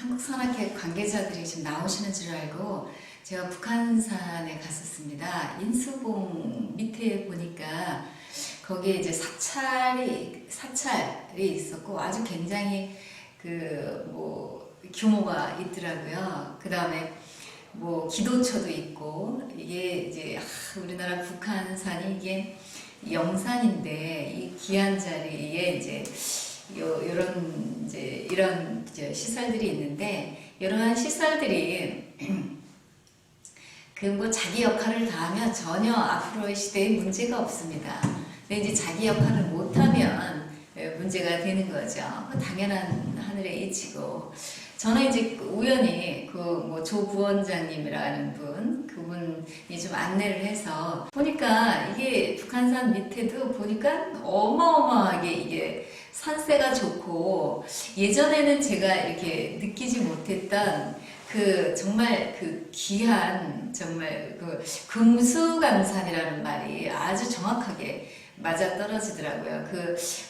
한국산악회 관계자들이 지금 나오시는 줄 알고 제가 북한산에 갔었습니다. 인수봉 밑에 보니까 거기에 이제 사찰이 있었고 아주 굉장히 규모가 있더라고요. 그 다음에 기도처도 있고 이게 이제 우리나라 북한산이 이게 영산인데 이 귀한 자리에 이제 이런 시설들이 있는데 이러한 시설들이 자기 역할을 다하면 전혀 앞으로의 시대에 문제가 없습니다. 근데 이제 자기 역할을 못하면 문제가 되는 거죠. 당연한 하늘의 이치고 저는 이제 우연히 조 부원장님이라는 그분이 좀 안내를 해서 보니까 이게 북한산 밑에도 보니까 어마어마하게 이게 산세가 좋고 예전에는 제가 이렇게 느끼지 못했던 정말 귀한 금수강산이라는 말이 아주 정확하게 맞아 떨어지더라고요.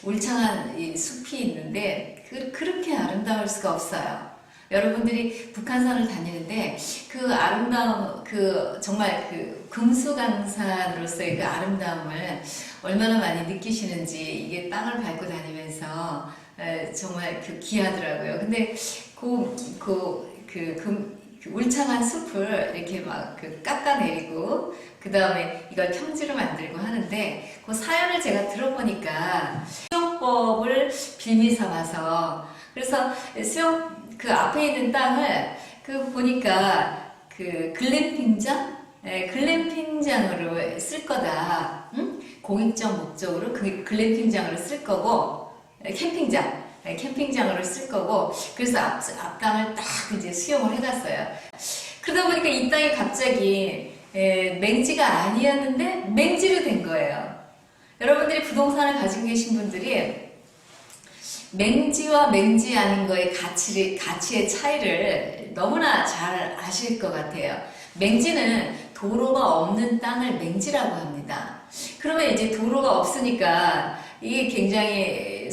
울창한 이 숲이 있는데 그렇게 아름다울 수가 없어요. 여러분들이 북한산을 다니는데 아름다움, 정말 금수강산으로서의 아름다움을 얼마나 많이 느끼시는지 이게 땅을 밟고 다니면서 정말 귀하더라고요. 근데 울창한 숲을 이렇게 깎아내리고 그 다음에 이걸 평지로 만들고 하는데 사연을 제가 들어보니까 수영법을 빌미 삼아서 그래서 앞에 있는 땅을 보니까 글램핑장으로 쓸 거다. 응? 공익적 목적으로 글램핑장으로 쓸 거고 캠핑장으로 쓸 거고 그래서 앞땅을 딱 이제 수용을 해갔어요. 그러다 보니까 이 땅이 갑자기 맹지가 아니었는데 맹지로 된 거예요. 여러분들이 부동산을 가지고 계신 분들이 맹지와 맹지 아닌 거의 가치의 차이를 너무나 잘 아실 것 같아요. 맹지는 도로가 없는 땅을 맹지라고 합니다. 그러면 이제 도로가 없으니까 이게 굉장히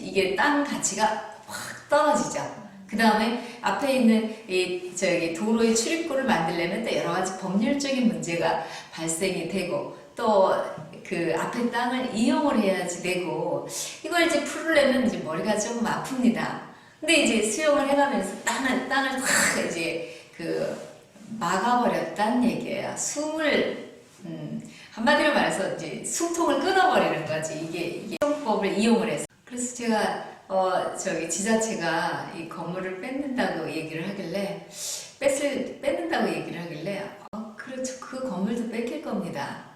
이게 땅 가치가 확 떨어지죠. 그 다음에 앞에 있는 도로의 출입구를 만들려면 또 여러 가지 법률적인 문제가 발생이 되고 또 앞에 땅을 이용을 해야지 되고 이걸 이제 풀으려면 이제 머리가 조금 아픕니다. 근데 이제 수용을 해가면서 땅을 다 이제 막아버렸다는 얘기예요. 한마디로 말해서 이제 숨통을 끊어버리는 거지. 이게 수용법을 이용을 해서. 그래서 제가 지자체가 이 건물을 뺏는다고 얘기를 하길래 그렇죠. 그 건물도 뺏길 겁니다.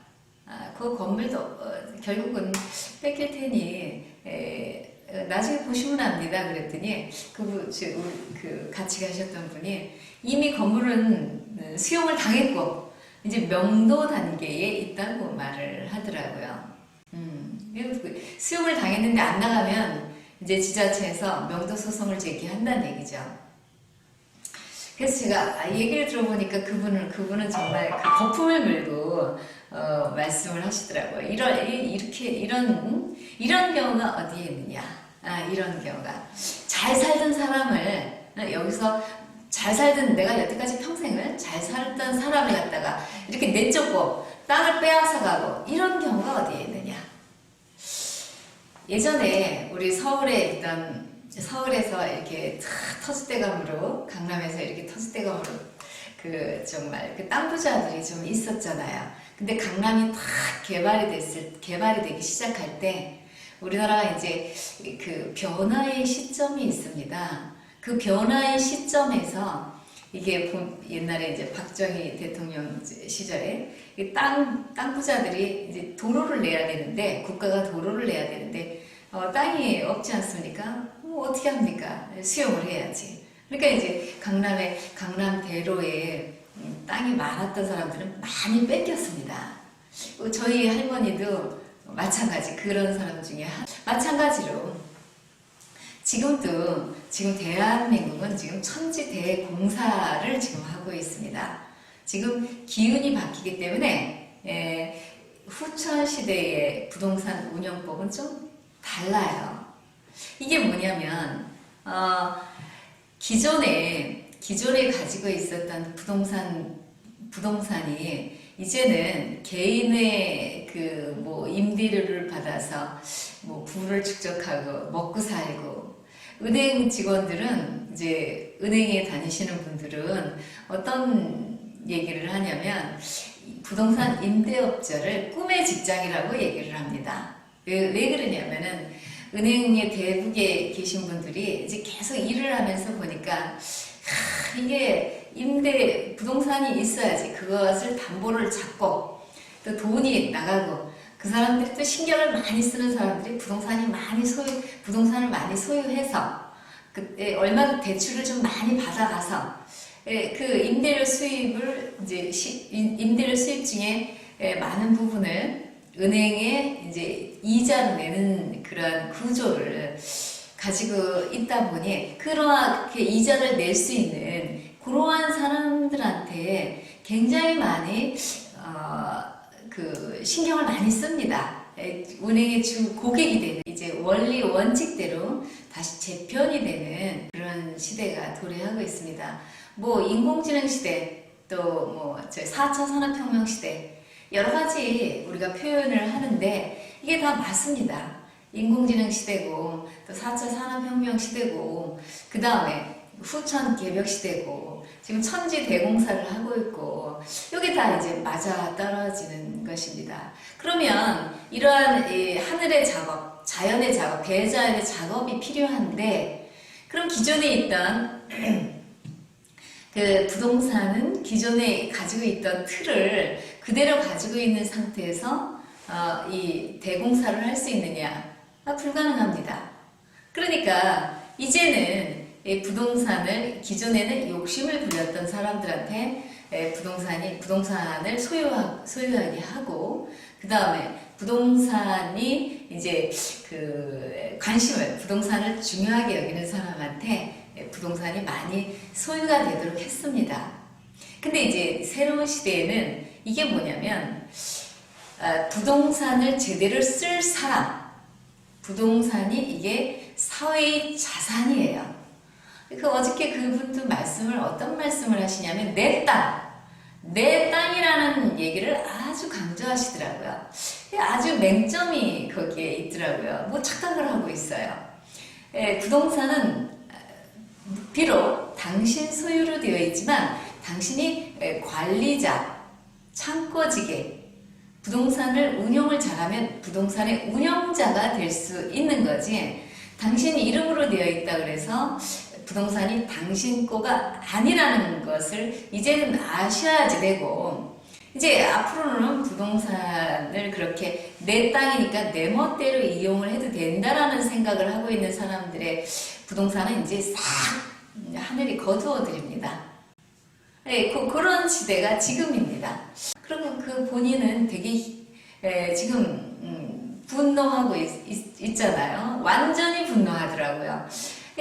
그 건물도 결국은 뺏길 테니 나중에 보시면 압니다. 그랬더니 같이 가셨던 분이 이미 건물은 수용을 당했고 이제 명도 단계에 있다고 말을 하더라고요. 수용을 당했는데 안 나가면 이제 지자체에서 명도 소송을 제기한다는 얘기죠. 그래서 제가 얘기를 들어보니까 그분은 정말 거품을 물고 말씀을 하시더라고요. 이런 경우가 어디에 있느냐? 이런 경우가 잘 살던 사람을 여기서 내가 여태까지 평생을 잘 살던 사람을 갖다가 이렇게 내쫓고 땅을 빼앗아 가고 이런 경우가 어디에 있느냐? 예전에 우리 서울에서 이렇게 터줏대감으로 강남에서 이렇게 터줏대감으로 정말 땅 부자들이 좀 있었잖아요. 근데 강남이 탁 개발이 되기 시작할 때 우리나라가 이제 변화의 시점이 있습니다. 그 변화의 시점에서 이게 옛날에 이제 박정희 대통령 시절에 땅 부자들이 이제 도로를 내야 되는데 국가가 도로를 내야 되는데 땅이 없지 않습니까? 어떻게 합니까? 수용을 해야지. 그러니까 이제 강남대로에 땅이 많았던 사람들은 많이 뺏겼습니다. 저희 할머니도 마찬가지 그런 사람 중에 마찬가지로 지금 대한민국은 지금 천지대공사를 지금 하고 있습니다. 지금 기운이 바뀌기 때문에 후천시대의 부동산 운영법은 좀 달라요. 이게 뭐냐면 기존에 가지고 있었던 부동산이 이제는 개인의 그 뭐 임대료를 받아서 뭐 부를 축적하고 먹고 살고, 은행 직원들은 이제 은행에 다니시는 분들은 어떤 얘기를 하냐면 부동산 임대업자를 꿈의 직장이라고 얘기를 합니다. 왜 그러냐면은 은행의 대북에 계신 분들이 이제 계속 일을 하면서 보니까 이게 부동산이 있어야지 그것을 담보를 잡고 또 돈이 나가고, 그 사람들이 또 신경을 많이 쓰는 사람들이 부동산을 많이 소유해서 얼마 대출을 좀 많이 받아가서 그 임대료 수입을 임대료 수입 중에 많은 부분을 은행에 이제 이자로 내는 그런 구조를 가지고 있다 보니 그렇게 이자를 낼 수 있는 그러한 사람들한테 굉장히 많이 그 신경을 많이 씁니다. 은행의 주 고객이 되는, 이제 원리 원칙대로 다시 재편이 되는 그런 시대가 도래하고 있습니다. 뭐 인공지능 시대, 또 뭐 4차 산업혁명 시대, 여러 가지 우리가 표현을 하는데 이게 다 맞습니다. 인공지능 시대고 또 4차 산업혁명 시대고 그 다음에 후천 개벽 시대고 지금 천지 대공사를 하고 있고, 이게 다 이제 맞아 떨어지는 것입니다. 그러면 이러한 하늘의 작업, 자연의 작업, 대자연의 작업이 필요한데, 그럼 기존에 있던 그 부동산은 기존에 가지고 있던 틀을 그대로 가지고 있는 상태에서 이 대공사를 할 수 있느냐? 불가능합니다. 그러니까 이제는 부동산을, 기존에는 욕심을 부렸던 사람들한테 부동산을 소유하게 하고, 그 다음에 부동산이 이제 부동산을 중요하게 여기는 사람한테 부동산이 많이 소유가 되도록 했습니다. 근데 이제 새로운 시대에는 이게 뭐냐면, 부동산을 제대로 쓸 사람, 부동산이 이게 사회의 자산이에요. 어저께 그분도 어떤 말씀을 하시냐면, 내 땅이라는 얘기를 아주 강조하시더라고요. 아주 맹점이 거기에 있더라고요. 뭐 착각을 하고 있어요. 부동산은 비록 당신 소유로 되어 있지만 당신이 관리자, 창고지게, 부동산을 운용을 잘하면 부동산의 운영자가 될 수 있는 거지, 당신 이름으로 되어 있다 그래서 부동산이 당신 거가 아니라는 것을 이제는 아셔야지 되고, 이제 앞으로는 부동산을 그렇게 내 땅이니까 내 멋대로 이용을 해도 된다라는 생각을 하고 있는 사람들의 부동산은 이제 싹 하늘이 거두어 드립니다. 그런 시대가 지금입니다. 그리고 그 본인은 되게 지금 분노하고 있잖아요. 완전히 분노하더라고요.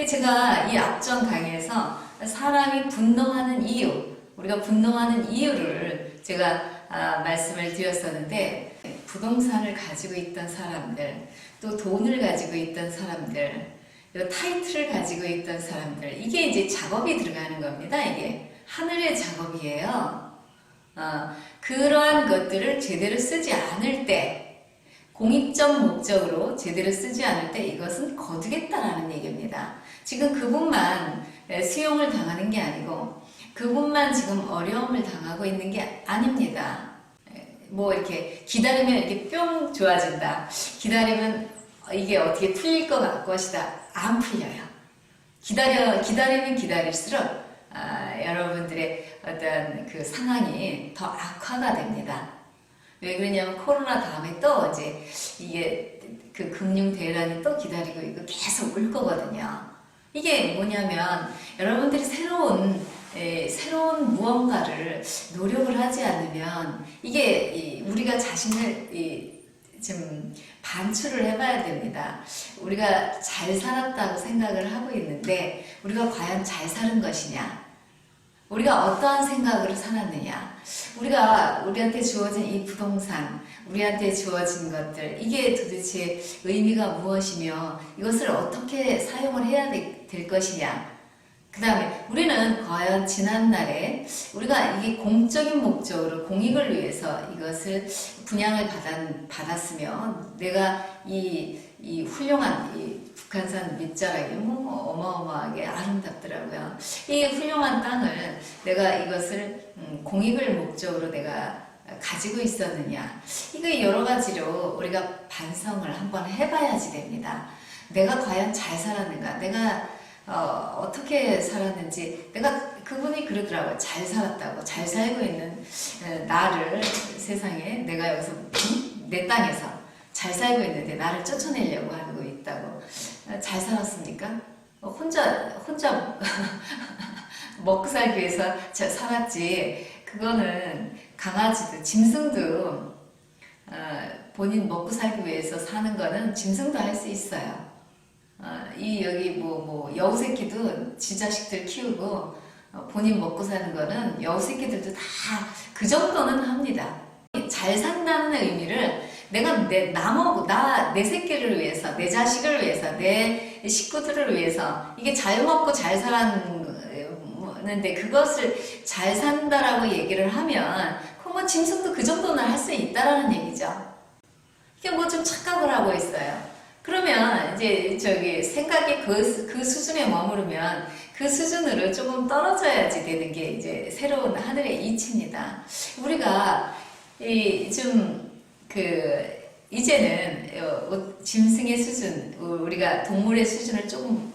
제가 이 앞전 강의에서 사람이 분노하는 이유, 우리가 분노하는 이유를 제가 말씀을 드렸었는데, 부동산을 가지고 있던 사람들, 또 돈을 가지고 있던 사람들, 타이틀을 가지고 있던 사람들, 이게 이제 작업이 들어가는 겁니다. 이게 하늘의 작업이에요. 그러한 것들을 제대로 쓰지 않을 때, 공익적 목적으로 제대로 쓰지 않을 때 이것은 거두겠다라는 얘기입니다. 지금 그분만 수용을 당하는 게 아니고 그분만 지금 어려움을 당하고 있는 게 아닙니다. 뭐 이렇게 기다리면 이렇게 뿅 좋아진다, 기다리면 이게 어떻게 풀릴 것이다, 안 풀려요. 기다리면 기다릴수록 여러분들의 어떤 그 상황이 더 악화가 됩니다. 왜 그러냐면 코로나 다음에 또 이제 이게 그 금융 대란이 또 기다리고 있고 계속 올 거거든요. 이게 뭐냐면 여러분들이 새로운 무언가를 노력을 하지 않으면 이게 우리가 자신을 좀 반추를 해봐야 됩니다. 우리가 잘 살았다고 생각을 하고 있는데 우리가 과연 잘 사는 것이냐? 우리가 어떠한 생각으로 살았느냐? 우리한테 주어진 이 부동산, 우리한테 주어진 것들, 이게 도대체 의미가 무엇이며 이것을 어떻게 사용을 해야 될 것이냐? 그 다음에 우리는 과연 지난날에 우리가 이게 공적인 목적으로 공익을 위해서 이것을 분양을 받았으면 내가 이 훌륭한 이 북한산 밑자락이 어마어마하게 아름답더라고요. 이 훌륭한 땅을 내가 이것을 공익을 목적으로 내가 가지고 있었느냐. 이거 여러 가지로 우리가 반성을 한번 해봐야지 됩니다. 내가 과연 잘 살았는가? 내가 어떻게 살았는지. 내가 그분이 그러더라고요. 잘 살았다고. 잘 살고 있는 나를 세상에 내가 여기서 내 땅에서 잘 살고 있는데 나를 쫓아내려고 하고 있다고. 잘 살았습니까? 혼자 먹고 살기 위해서 살았지. 그거는 강아지도 짐승도 본인 먹고 살기 위해서 사는 거는 짐승도 할 수 있어요. 여기 여우 새끼도 지 자식들 키우고 본인 먹고 사는 거는 여우 새끼들도 다 그 정도는 합니다. 잘 산다는 의미를 내가 내 새끼를 위해서, 내 자식을 위해서, 내 식구들을 위해서 이게 잘 먹고 잘 살았는데 그것을 잘 산다라고 얘기를 하면 그럼 짐승도 그 정도는 할 수 있다라는 얘기죠. 이게 좀 착각을 하고 있어요. 그러면 이제 생각이 그 수준에 머무르면 그 수준으로 조금 떨어져야지 되는 게 이제 새로운 하늘의 이치입니다. 우리가 이제는 짐승의 수준, 우리가 동물의 수준을 조금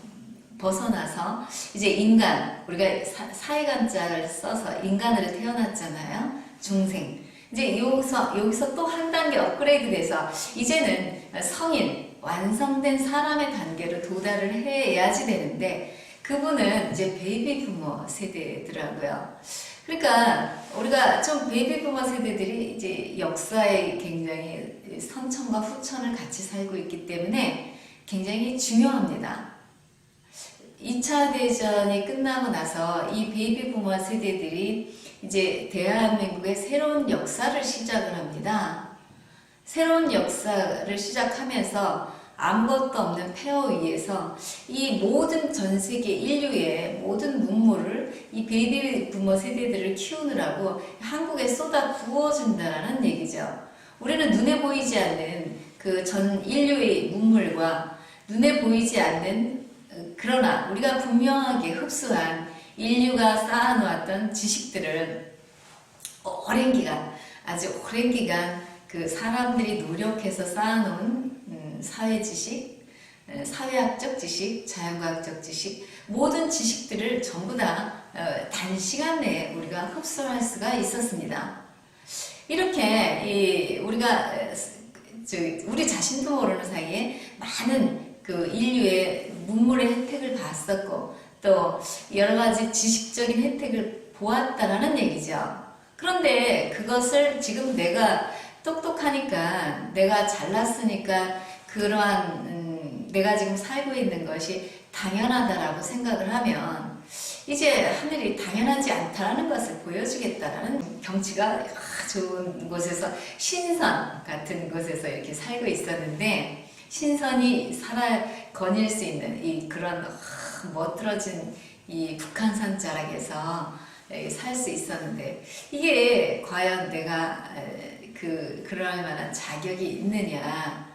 벗어나서 이제 인간, 우리가 사회관자를 써서 인간으로 태어났잖아요. 중생. 이제 여기서 또 한 단계 업그레이드 돼서 이제는 성인, 완성된 사람의 단계로 도달을 해야지 되는데 그분은 이제 베이비 부모 세대더라고요. 그러니까 우리가 좀 베이비 부모 세대들이 이제 역사에 굉장히 선천과 후천을 같이 살고 있기 때문에 굉장히 중요합니다. 2차 대전이 끝나고 나서 이 베이비 부모 세대들이 이제 대한민국의 새로운 역사를 시작을 합니다. 새로운 역사를 시작하면서 아무것도 없는 폐허 위에서 이 모든 전 세계 인류의 모든 문물을 이 베이비 부모 세대들을 키우느라고 한국에 쏟아 부어준다라는 얘기죠. 우리는 눈에 보이지 않는 그 전 인류의 문물과 눈에 보이지 않는 그러나 우리가 분명하게 흡수한 인류가 쌓아놓았던 지식들을 오랜 기간, 아주 오랜 기간 그 사람들이 노력해서 쌓아놓은 사회 지식, 사회학적 지식, 자연과학적 지식, 모든 지식들을 전부 다 단시간 내에 우리가 흡수할 수가 있었습니다. 이렇게 우리가 우리 자신도 모르는 사이에 많은 그 인류의 문물의 혜택을 봤었고 또 여러 가지 지식적인 혜택을 보았다라는 얘기죠. 그런데 그것을 지금 내가 똑똑하니까, 내가 잘났으니까 그러한 내가 지금 살고 있는 것이 당연하다라고 생각을 하면 이제 하늘이 당연하지 않다라는 것을 보여주겠다라는 경치가 좋은 곳에서 신선 같은 곳에서 이렇게 살고 있었는데 신선이 거닐 수 있는 이 그런 멋들어진 이 북한산 자락에서 살 수 있었는데 이게 과연 내가 그럴 만한 자격이 있느냐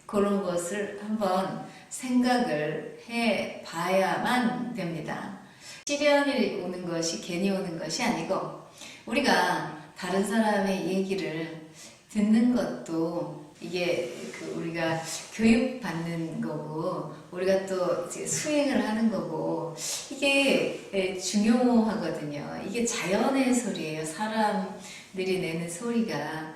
그런 것을 한번 생각을 해 봐야만 됩니다. 시련이 오는 것이 괜히 오는 것이 아니고 우리가 다른 사람의 얘기를 듣는 것도 이게 우리가 교육받는 거고 우리가 또 이제 수행을 하는 거고 이게 중요하거든요. 이게 자연의 소리예요. 사람들이 내는 소리가